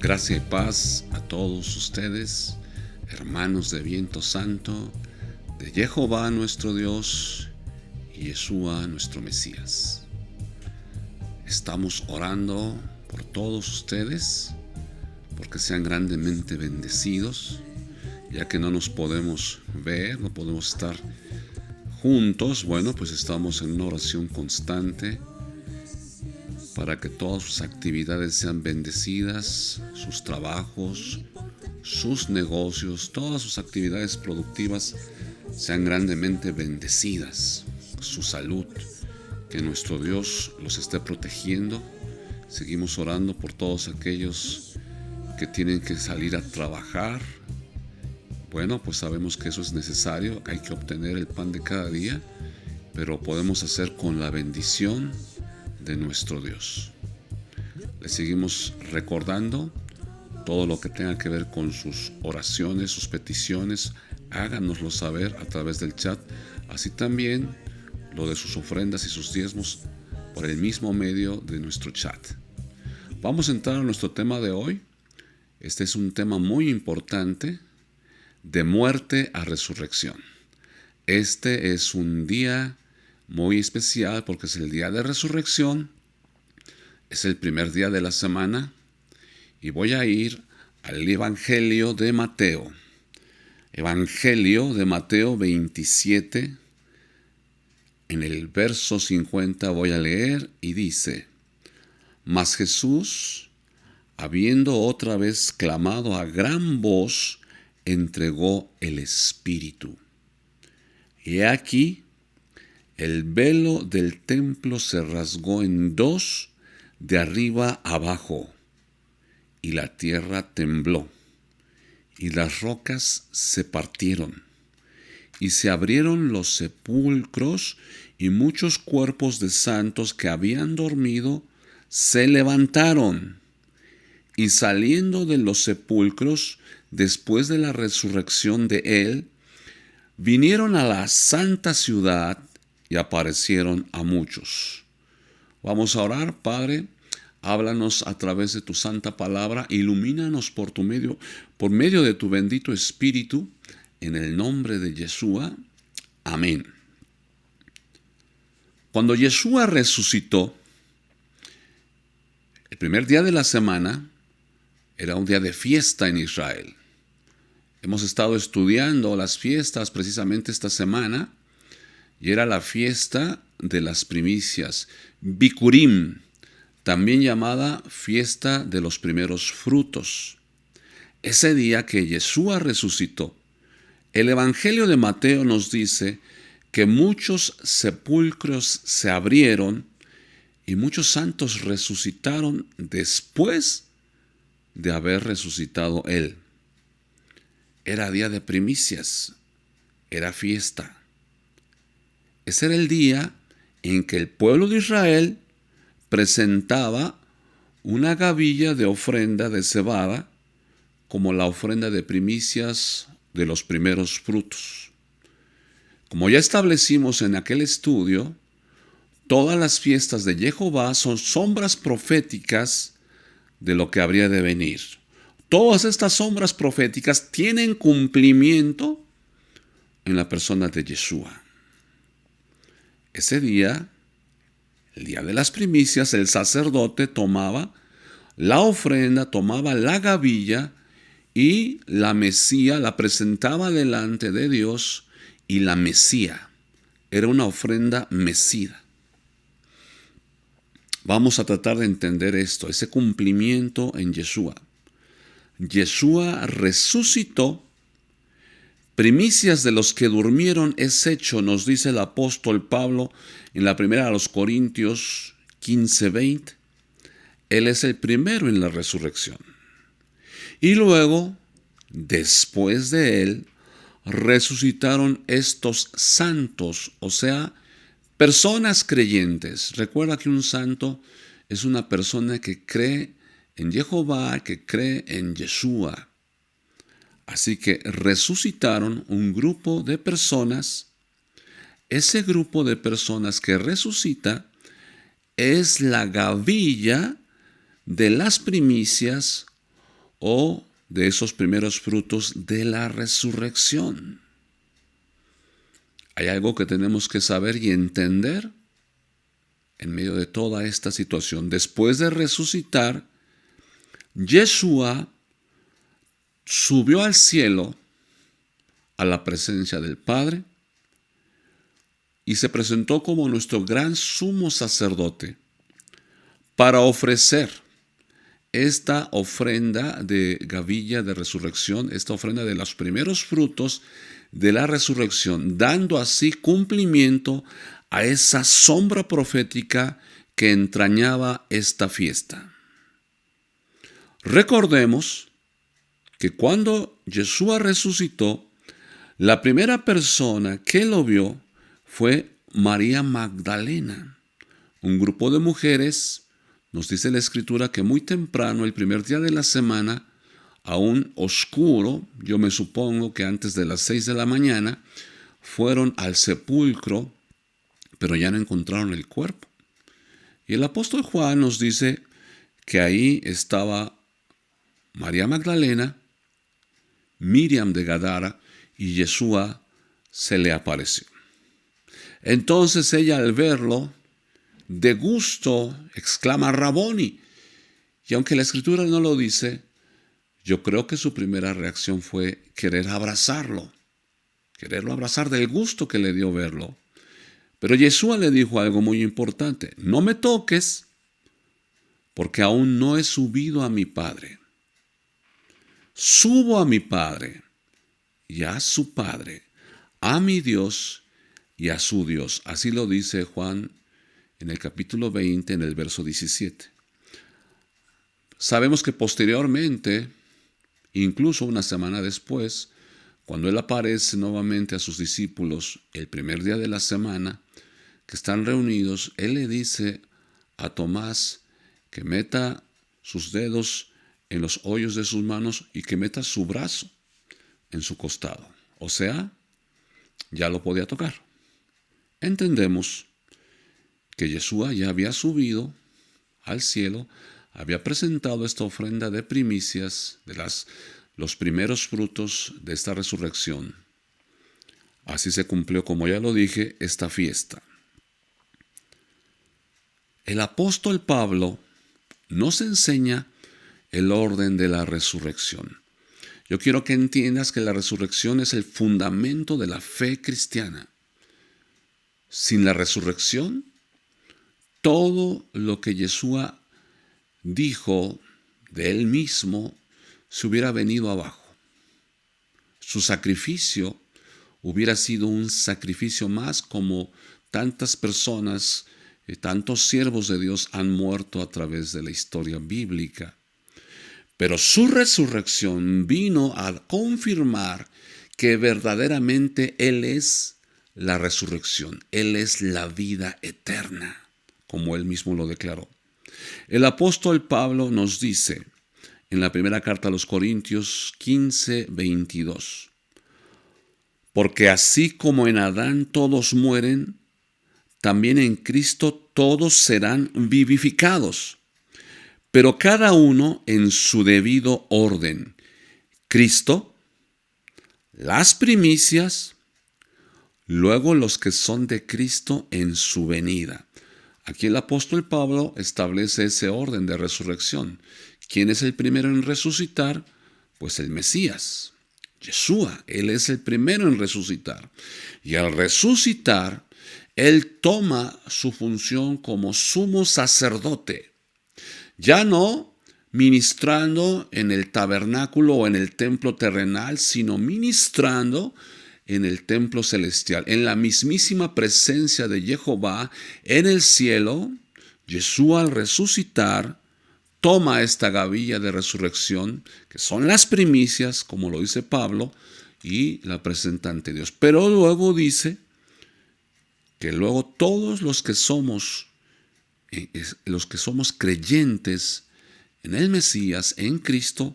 Gracia y paz a todos ustedes, hermanos de viento santo, de Jehová nuestro Dios y Yeshua nuestro Mesías. Estamos orando por todos ustedes, porque sean grandemente bendecidos, ya que no nos podemos ver, no podemos estar juntos. Bueno, pues estamos en una oración constante para que todas sus actividades sean bendecidas, sus trabajos, sus negocios, todas sus actividades productivas sean grandemente bendecidas, su salud, que nuestro Dios los esté protegiendo. Seguimos orando por todos aquellos que tienen que salir a trabajar. Bueno, pues sabemos que eso es necesario, hay que obtener el pan de cada día, pero podemos hacer con la bendición de nuestro Dios. Le seguimos recordando todo lo que tenga que ver con sus oraciones, sus peticiones. Háganoslo saber a través del chat, así también lo de sus ofrendas y sus diezmos por el mismo medio de nuestro chat. Vamos a entrar a nuestro tema de hoy. Este es un tema muy importante, de muerte a resurrección. Este es un día muy especial porque es el día de resurrección, es el primer día de la semana y voy a ir al Evangelio de Mateo. Evangelio de Mateo 27, en el verso 50 voy a leer y dice: Mas Jesús, habiendo otra vez clamado a gran voz, entregó el Espíritu. Y aquí el velo del templo se rasgó en dos, de arriba abajo, y la tierra tembló, y las rocas se partieron, y se abrieron los sepulcros, y muchos cuerpos de santos que habían dormido se levantaron, y saliendo de los sepulcros, después de la resurrección de él, vinieron a la santa ciudad y aparecieron a muchos. Vamos a orar. Padre, háblanos a través de tu santa palabra, ilumínanos por medio de tu bendito Espíritu, en el nombre de Yeshua. Amén. Cuando Yeshua resucitó, el primer día de la semana era un día de fiesta en Israel. Hemos estado estudiando las fiestas precisamente esta semana, y era la fiesta de las primicias, Bikurim, también llamada fiesta de los primeros frutos. Ese día que Yeshua resucitó, el Evangelio de Mateo nos dice que muchos sepulcros se abrieron y muchos santos resucitaron después de haber resucitado él. Era día de primicias, era fiesta. Ese era el día en que el pueblo de Israel presentaba una gavilla de ofrenda de cebada como la ofrenda de primicias de los primeros frutos. Como ya establecimos en aquel estudio, todas las fiestas de Jehová son sombras proféticas de lo que habría de venir. Todas estas sombras proféticas tienen cumplimiento en la persona de Yeshua. Ese día, el día de las primicias, el sacerdote tomaba la ofrenda, tomaba la gavilla y la mecía, la presentaba delante de Dios y la mecía. Era una ofrenda mecida. Vamos a tratar de entender esto, ese cumplimiento en Yeshua. Yeshua resucitó. Primicias de los que durmieron es hecho, nos dice el apóstol Pablo en la primera a los Corintios 15:20. Él es el primero en la resurrección. Y luego, después de él, resucitaron estos santos, o sea, personas creyentes. Recuerda que un santo es una persona que cree en Jehová, que cree en Yeshua. Así que resucitaron un grupo de personas. Ese grupo de personas que resucita es la gavilla de las primicias o de esos primeros frutos de la resurrección. Hay algo que tenemos que saber y entender en medio de toda esta situación. Después de resucitar, Yeshua subió al cielo a la presencia del Padre y se presentó como nuestro gran sumo sacerdote para ofrecer esta ofrenda de gavilla de resurrección, esta ofrenda de los primeros frutos de la resurrección, dando así cumplimiento a esa sombra profética que entrañaba esta fiesta. Recordemos que cuando Yeshua resucitó, la primera persona que lo vio fue María Magdalena. Un grupo de mujeres, nos dice la Escritura, que muy temprano, el primer día de la semana, aún oscuro, yo me supongo que antes de las 6 de la mañana, fueron al sepulcro, pero ya no encontraron el cuerpo. Y el apóstol Juan nos dice que ahí estaba María Magdalena, Miriam de Gadara, y Yeshua se le apareció. Entonces ella, al verlo, de gusto exclama Raboni. Y aunque la Escritura no lo dice, yo creo que su primera reacción fue quererlo abrazar del gusto que le dio verlo. Pero Yeshua le dijo algo muy importante: no me toques, porque aún no he subido a mi Padre. Subo a mi Padre y a su Padre, a mi Dios y a su Dios. Así lo dice Juan en el capítulo 20, en el verso 17. Sabemos que posteriormente, incluso una semana después, cuando Él aparece nuevamente a sus discípulos el primer día de la semana, que están reunidos, Él le dice a Tomás que meta sus dedos en los hoyos de sus manos y que meta su brazo en su costado. O sea, ya lo podía tocar. Entendemos que Yeshua ya había subido al cielo, había presentado esta ofrenda de primicias, de los primeros frutos de esta resurrección. Así se cumplió, como ya lo dije, esta fiesta. El apóstol Pablo nos enseña el orden de la resurrección. Yo quiero que entiendas que la resurrección es el fundamento de la fe cristiana. Sin la resurrección, todo lo que Yeshua dijo de él mismo se hubiera venido abajo. Su sacrificio hubiera sido un sacrificio más, como tantas personas, tantos siervos de Dios han muerto a través de la historia bíblica. Pero su resurrección vino a confirmar que verdaderamente Él es la resurrección. Él es la vida eterna, como Él mismo lo declaró. El apóstol Pablo nos dice en la primera carta a los Corintios 15:22, porque así como en Adán todos mueren, también en Cristo todos serán vivificados, pero cada uno en su debido orden. Cristo, las primicias, luego los que son de Cristo en su venida. Aquí el apóstol Pablo establece ese orden de resurrección. ¿Quién es el primero en resucitar? Pues el Mesías, Yeshua. Él es el primero en resucitar. Y al resucitar, Él toma su función como sumo sacerdote. Ya no ministrando en el tabernáculo o en el templo terrenal, sino ministrando en el templo celestial, en la mismísima presencia de Jehová en el cielo. Yeshua, al resucitar, toma esta gavilla de resurrección, que son las primicias, como lo dice Pablo, y la presenta ante Dios. Pero luego dice que luego todos los que somos creyentes en el Mesías, en Cristo,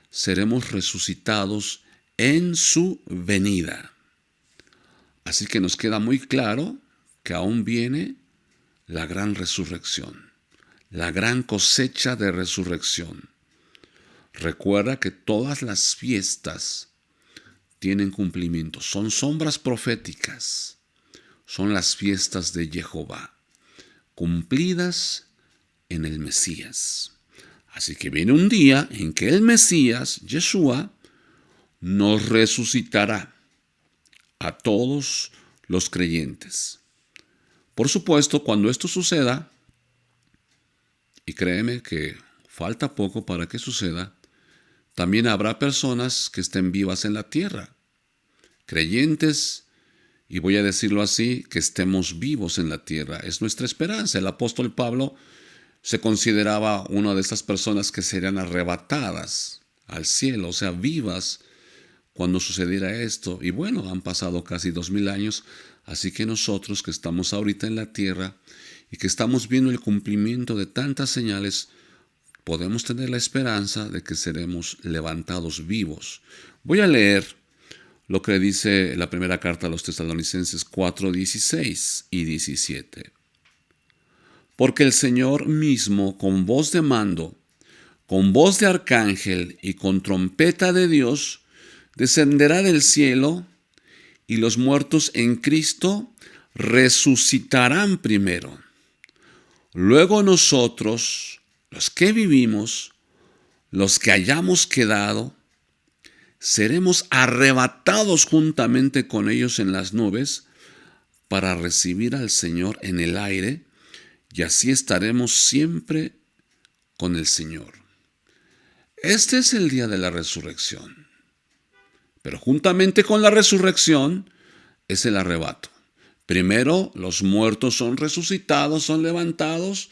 seremos resucitados en su venida. Así que nos queda muy claro que aún viene la gran resurrección, la gran cosecha de resurrección. Recuerda que todas las fiestas tienen cumplimiento. Son sombras proféticas. Son las fiestas de Jehová, cumplidas en el Mesías. Así que viene un día en que el Mesías, Yeshua, nos resucitará a todos los creyentes. Por supuesto, cuando esto suceda, y créeme que falta poco para que suceda, también habrá personas que estén vivas en la tierra, creyentes, y voy a decirlo así, que estemos vivos en la tierra. Es nuestra esperanza. El apóstol Pablo se consideraba una de esas personas que serían arrebatadas al cielo, o sea, vivas cuando sucediera esto. Y bueno, han pasado casi 2000 años, así que nosotros que estamos ahorita en la tierra y que estamos viendo el cumplimiento de tantas señales, podemos tener la esperanza de que seremos levantados vivos. Voy a leer lo que dice la primera carta a los Tesalonicenses 4:16 y 17. Porque el Señor mismo, con voz de mando, con voz de arcángel y con trompeta de Dios, descenderá del cielo, y los muertos en Cristo resucitarán primero. Luego nosotros, los que vivimos, los que hayamos quedado, seremos arrebatados juntamente con ellos en las nubes para recibir al Señor en el aire, y así estaremos siempre con el Señor. Este es el día de la resurrección. Pero juntamente con la resurrección es el arrebato. Primero, los muertos son resucitados, son levantados,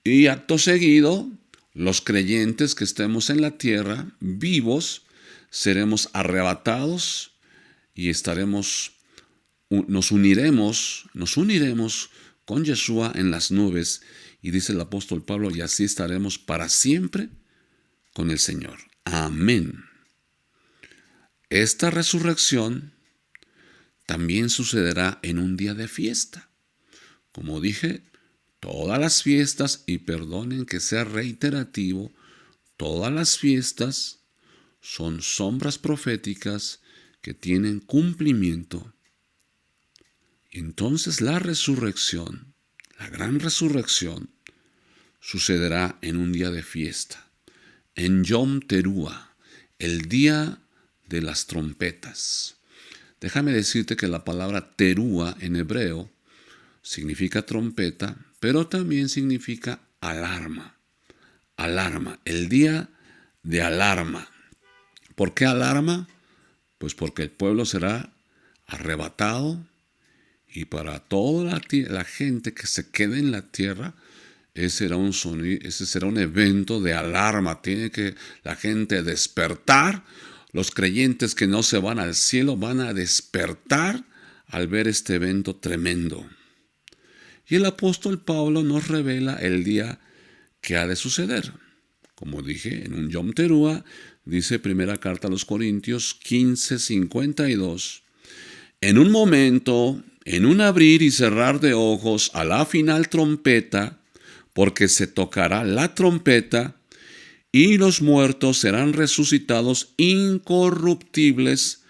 y acto seguido, los creyentes que estemos en la tierra, vivos, seremos arrebatados y nos uniremos con Yeshua en las nubes. Y dice el apóstol Pablo, y así estaremos para siempre con el Señor. Amén. Esta resurrección también sucederá en un día de fiesta. Como dije, todas las fiestas, y perdonen que sea reiterativo, todas las fiestas son sombras proféticas que tienen cumplimiento. Entonces la resurrección, la gran resurrección, sucederá en un día de fiesta, en Yom Teruah, el día de las trompetas. Déjame decirte que la palabra Teruah en hebreo significa trompeta, pero también significa alarma. Alarma, el día de alarma. ¿Por qué alarma? Pues porque el pueblo será arrebatado, y para toda la gente que se quede en la tierra, ese será un evento de alarma. Tiene que la gente despertar. Los creyentes que no se van al cielo van a despertar al ver este evento tremendo. Y el apóstol Pablo nos revela el día que ha de suceder. Como dije, en un Yom Teruah, dice primera carta a los Corintios 15:52. En un momento, en un abrir y cerrar de ojos, a la final trompeta, porque se tocará la trompeta, y los muertos serán resucitados incorruptibles,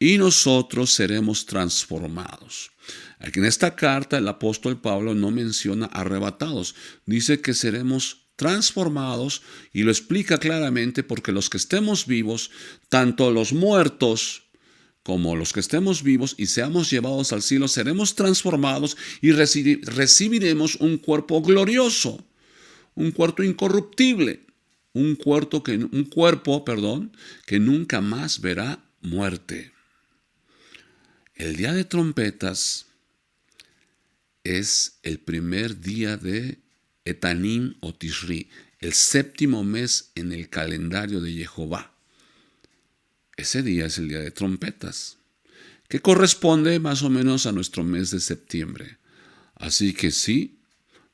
y nosotros seremos transformados. Aquí en esta carta el apóstol Pablo no menciona arrebatados, dice que seremos transformados, y lo explica claramente, porque los que estemos vivos, tanto los muertos como los que estemos vivos y seamos llevados al cielo, seremos transformados y recibiremos un cuerpo glorioso, un cuerpo incorruptible, un cuerpo que nunca más verá muerte. El día de trompetas es el primer día de Etanim o Tishri, el séptimo mes en el calendario de Jehová. Ese día es el día de trompetas, que corresponde más o menos a nuestro mes de septiembre. Así que sí,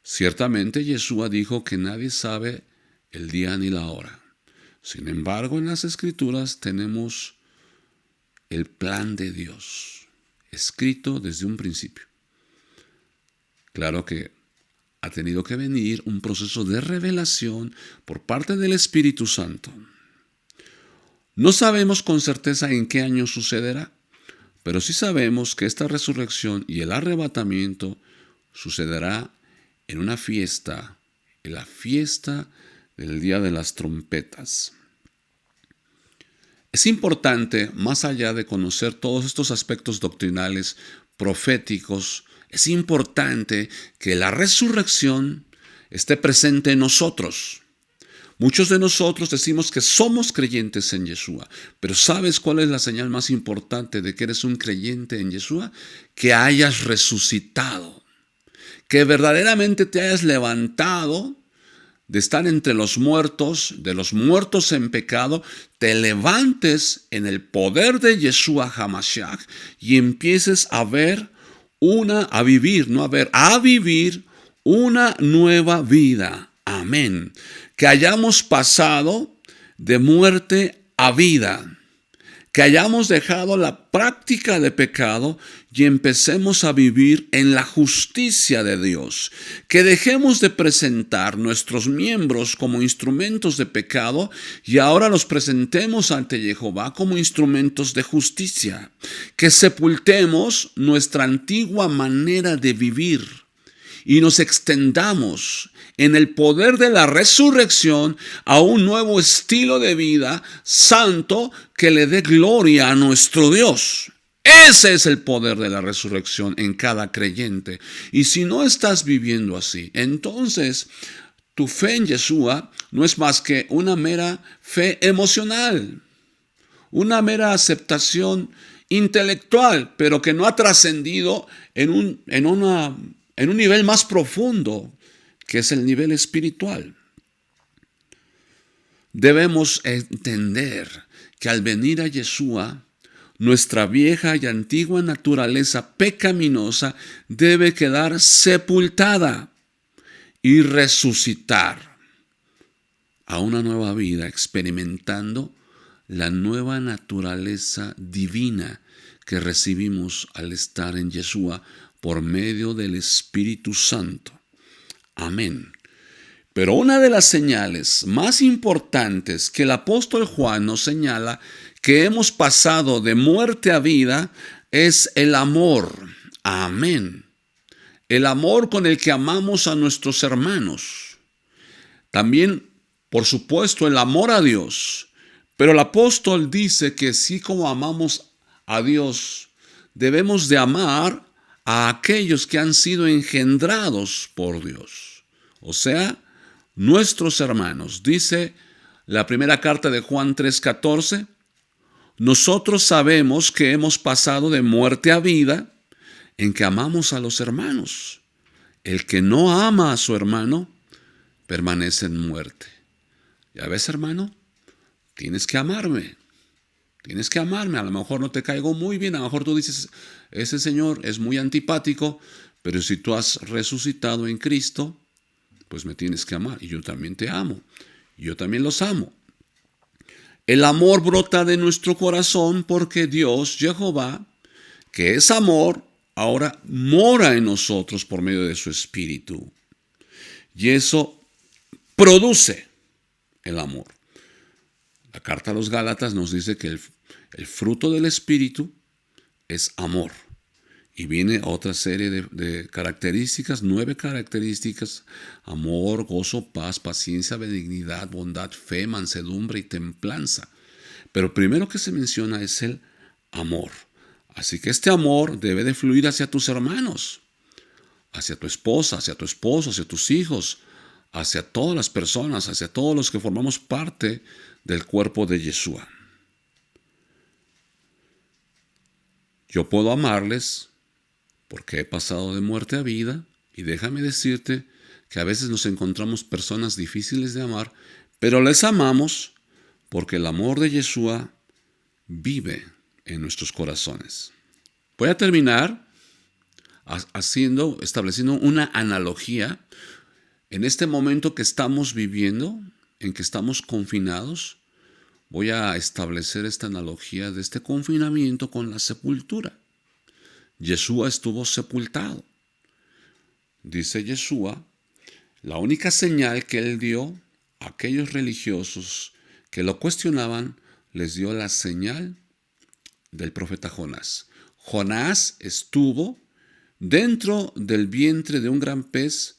ciertamente Yeshua dijo que nadie sabe el día ni la hora. Sin embargo, en las Escrituras tenemos el plan de Dios, escrito desde un principio. Claro que ha tenido que venir un proceso de revelación por parte del Espíritu Santo. No sabemos con certeza en qué año sucederá, pero sí sabemos que esta resurrección y el arrebatamiento sucederá en una fiesta, en la fiesta del Día de las Trompetas. Es importante, más allá de conocer todos estos aspectos doctrinales, proféticos, es importante que la resurrección esté presente en nosotros. Muchos de nosotros decimos que somos creyentes en Yeshua, pero ¿sabes cuál es la señal más importante de que eres un creyente en Yeshua? Que hayas resucitado, que verdaderamente te hayas levantado de estar entre los muertos, de los muertos en pecado, te levantes en el poder de Yeshua HaMashiach y empieces a vivir una nueva vida. Amén. Que hayamos pasado de muerte a vida. Que hayamos dejado la práctica de pecado y empecemos a vivir en la justicia de Dios. Que dejemos de presentar nuestros miembros como instrumentos de pecado y ahora los presentemos ante Jehová como instrumentos de justicia. Que sepultemos nuestra antigua manera de vivir y nos extendamos en el poder de la resurrección a un nuevo estilo de vida santo que le dé gloria a nuestro Dios. Ese es el poder de la resurrección en cada creyente. Y si no estás viviendo así, entonces tu fe en Yeshua no es más que una mera fe emocional, una mera aceptación intelectual, pero que no ha trascendido en un nivel más profundo, que es el nivel espiritual. Debemos entender que al venir a Yeshua, nuestra vieja y antigua naturaleza pecaminosa debe quedar sepultada y resucitar a una nueva vida, experimentando la nueva naturaleza divina que recibimos al estar en Yeshua por medio del Espíritu Santo. Amén. Pero una de las señales más importantes que el apóstol Juan nos señala que hemos pasado de muerte a vida es el amor. Amén. El amor con el que amamos a nuestros hermanos. También, por supuesto, el amor a Dios. Pero el apóstol dice que así como amamos a Dios, debemos de amar a aquellos que han sido engendrados por Dios. O sea, nuestros hermanos. Dice la primera carta de Juan 3:14, nosotros sabemos que hemos pasado de muerte a vida en que amamos a los hermanos. El que no ama a su hermano permanece en muerte. ¿Ya ves, hermano? Tienes que amarme. Tienes que amarme. A lo mejor no te caigo muy bien. A lo mejor tú dices, ese señor es muy antipático, pero si tú has resucitado en Cristo, pues me tienes que amar. Y yo también te amo. Y yo también los amo. El amor brota de nuestro corazón porque Dios, Jehová, que es amor, ahora mora en nosotros por medio de su Espíritu. Y eso produce el amor. La carta a los Gálatas nos dice que el fruto del Espíritu es amor. Y viene otra serie de características, 9 características: amor, gozo, paz, paciencia, benignidad, bondad, fe, mansedumbre y templanza. Pero primero que se menciona es el amor. Así que este amor debe de fluir hacia tus hermanos, hacia tu esposa, hacia tu esposo, hacia tus hijos, hacia todas las personas, hacia todos los que formamos parte del cuerpo de Yeshua. Yo puedo amarles porque he pasado de muerte a vida, y déjame decirte que a veces nos encontramos personas difíciles de amar, pero les amamos porque el amor de Yeshua vive en nuestros corazones. Voy a terminar estableciendo una analogía en este momento que estamos viviendo, en que estamos confinados. Voy a establecer esta analogía de este confinamiento con la sepultura. Yeshua estuvo sepultado. Dice Yeshua, la única señal que él dio a aquellos religiosos que lo cuestionaban les dio la señal del profeta Jonás. Jonás estuvo dentro del vientre de un gran pez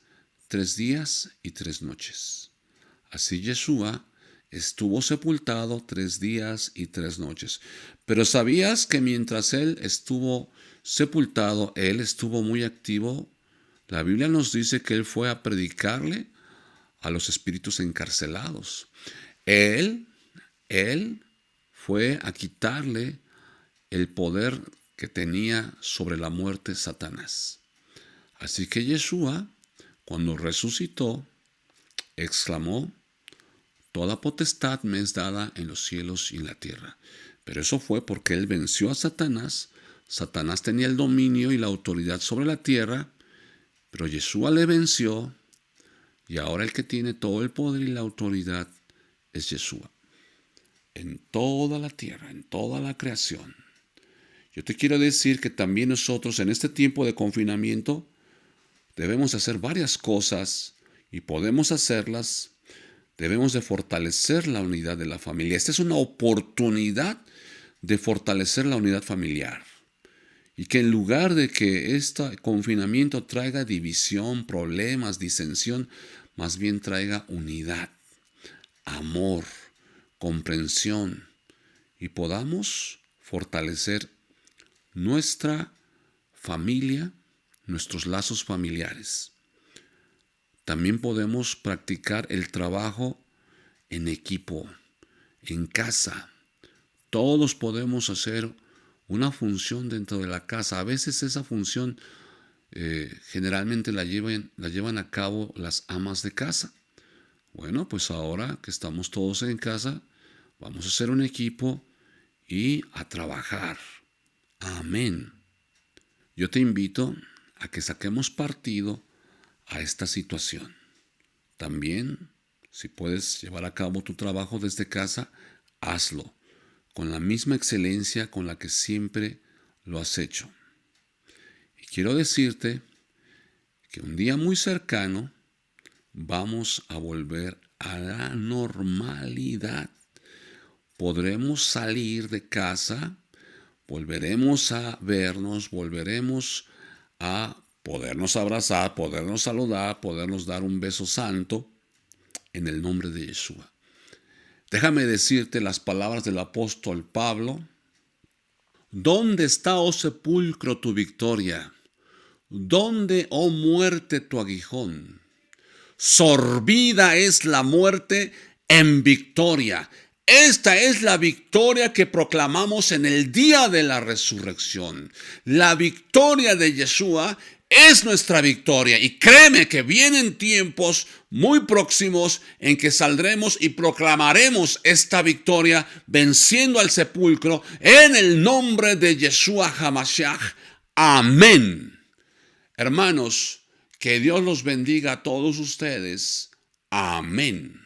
3 días y 3 noches. Así Yeshua estuvo sepultado 3 días y 3 noches. Pero ¿sabías que mientras él estuvo sepultado, él estuvo muy activo? La Biblia nos dice que él fue a predicarle a los espíritus encarcelados. Él fue a quitarle el poder que tenía sobre la muerte Satanás. Así que Yeshua, cuando resucitó, exclamó: toda potestad me es dada en los cielos y en la tierra. Pero eso fue porque él venció a Satanás. Satanás tenía el dominio y la autoridad sobre la tierra, pero Yeshua le venció, y ahora el que tiene todo el poder y la autoridad es Yeshua. En toda la tierra, en toda la creación. Yo te quiero decir que también nosotros en este tiempo de confinamiento debemos hacer varias cosas y podemos hacerlas. Debemos de fortalecer la unidad de la familia. Esta es una oportunidad de fortalecer la unidad familiar. Y que en lugar de que este confinamiento traiga división, problemas, disensión, más bien traiga unidad, amor, comprensión, y podamos fortalecer nuestra familia, nuestros lazos familiares. También podemos practicar el trabajo en equipo, en casa. Todos podemos hacer una función dentro de la casa. A veces esa función generalmente la llevan a cabo las amas de casa. Bueno, pues ahora que estamos todos en casa, vamos a hacer un equipo y a trabajar. Amén. Yo te invito a que saquemos partido a esta situación. También, si puedes llevar a cabo tu trabajo desde casa, hazlo con la misma excelencia con la que siempre lo has hecho. Y quiero decirte que un día muy cercano vamos a volver a la normalidad. Podremos salir de casa, volveremos a vernos, volveremos a podernos abrazar, podernos saludar, podernos dar un beso santo en el nombre de Yeshua. Déjame decirte las palabras del apóstol Pablo. ¿Dónde está, oh sepulcro, tu victoria? ¿Dónde, oh muerte, tu aguijón? Sorbida es la muerte en victoria. Esta es la victoria que proclamamos en el día de la resurrección. La victoria de Yeshua es nuestra victoria, y créeme que vienen tiempos muy próximos en que saldremos y proclamaremos esta victoria venciendo al sepulcro en el nombre de Yeshua HaMashiach. Amén. Hermanos, que Dios los bendiga a todos ustedes. Amén.